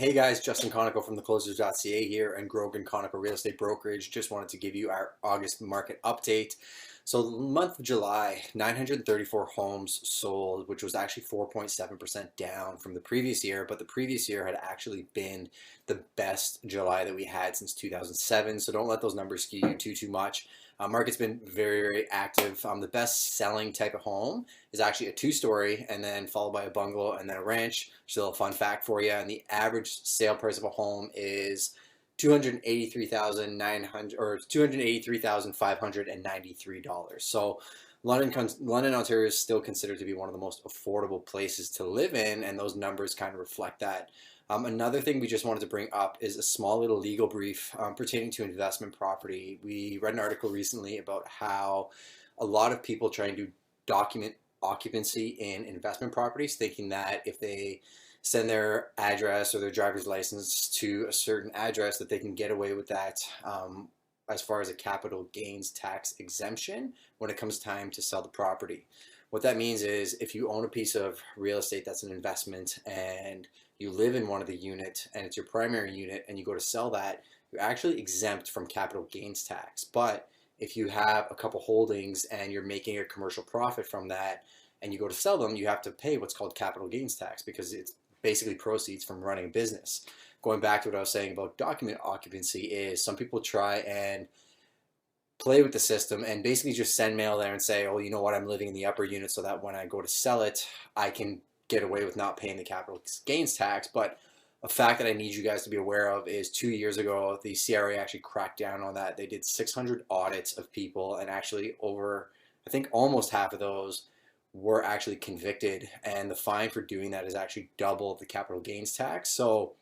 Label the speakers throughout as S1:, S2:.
S1: Hey guys, Justin Conoco from theclosers.ca here and Grogan Conoco Real Estate Brokerage. Just wanted to give you our August market update. So the month of July, 934 homes sold, which was actually 4.7% down from the previous year, but the previous year had actually been the best July that we had since 2007. So don't let those numbers skew you too much. Market's been very active. The best selling type of home is actually a two-story and then followed by a bungalow and then a ranch. Still a fun fact for you. And the average sale price of a home is $283,900 or $283,593. So London, Ontario is still considered to be one of the most affordable places to live in, and those numbers kind of reflect that. Another thing we just wanted to bring up is a small little legal brief pertaining to investment property. We read an article recently about how a lot of people trying to document occupancy in investment properties, thinking that if they send their address or their driver's license to a certain address that they can get away with that as far as a capital gains tax exemption when it comes time to sell the property. What that means is if you own a piece of real estate that's an investment and you live in one of the units and it's your primary unit and you go to sell that, you're actually exempt from capital gains tax. But if you have a couple holdings and you're making a commercial profit from that and you go to sell them, you have to pay what's called capital gains tax because it's basically proceeds from running a business. Going back to what I was saying about document occupancy is some people try and play with the system and basically just send mail there and say, oh, you know what, I'm living in the upper unit so that when I go to sell it, I can get away with not paying the capital gains tax. But a fact that I need you guys to be aware of is 2 years ago, the CRA actually cracked down on that. They did 600 audits of people and actually over, I think almost half of those were actually convicted, and the fine for doing that is actually double the capital gains tax. So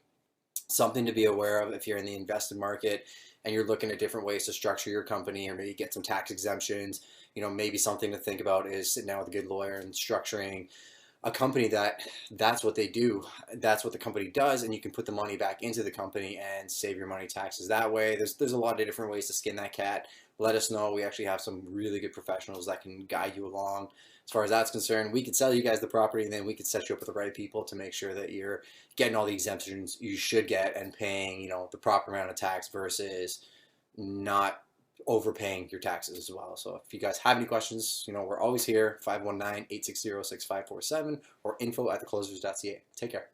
S1: something to be aware of if you're in the invested market and you're looking at different ways to structure your company or maybe get some tax exemptions. Maybe something to think about is sitting down with a good lawyer and structuring a company that's what they do. That's what the company does, and you can put the money back into the company and save your money taxes that way. There's a lot of different ways to skin that cat. Let us know. We actually have some really good professionals that can guide you along. As far as that's concerned, we could sell you guys the property and then we could set you up with the right people to make sure that you're getting all the exemptions you should get and paying, the proper amount of tax versus not overpaying your taxes as well. So if you guys have any questions, we're always here, 519-860-6547 or info@theclosers.ca. Take care.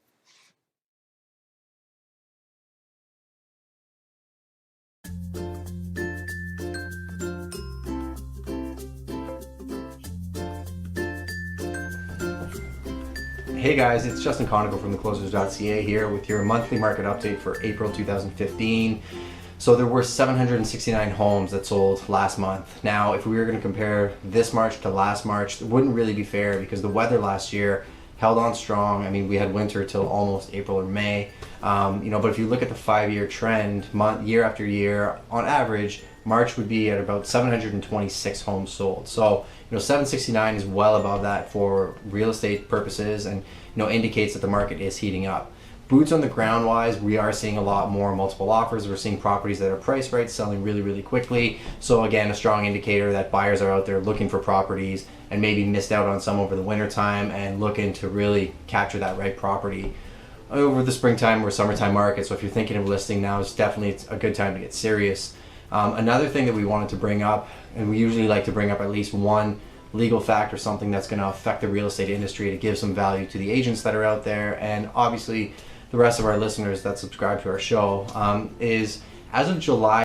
S1: Hey guys, it's Justin Conoco from theclosers.ca here with your monthly market update for April 2015. So there were 769 homes that sold last month. Now, if we were going to compare this March to last March, it wouldn't really be fair because the weather last year held on strong. I mean, we had winter till almost April or May. But if you look at the 5-year trend, year after year, on average, March would be at about 726 homes sold. So, 769 is well above that for real estate purposes and, indicates that the market is heating up. Boots on the ground wise, we are seeing a lot more multiple offers. We're seeing properties that are priced right, selling really, really quickly. So again, a strong indicator that buyers are out there looking for properties and maybe missed out on some over the winter time and looking to really capture that right property over the springtime or summertime market. So if you're thinking of listing now, it's definitely a good time to get serious. Another thing that we wanted to bring up, and we usually like to bring up at least one legal fact or something that's going to affect the real estate industry to give some value to the agents that are out there, and obviously the rest of our listeners that subscribe to our show, is as of July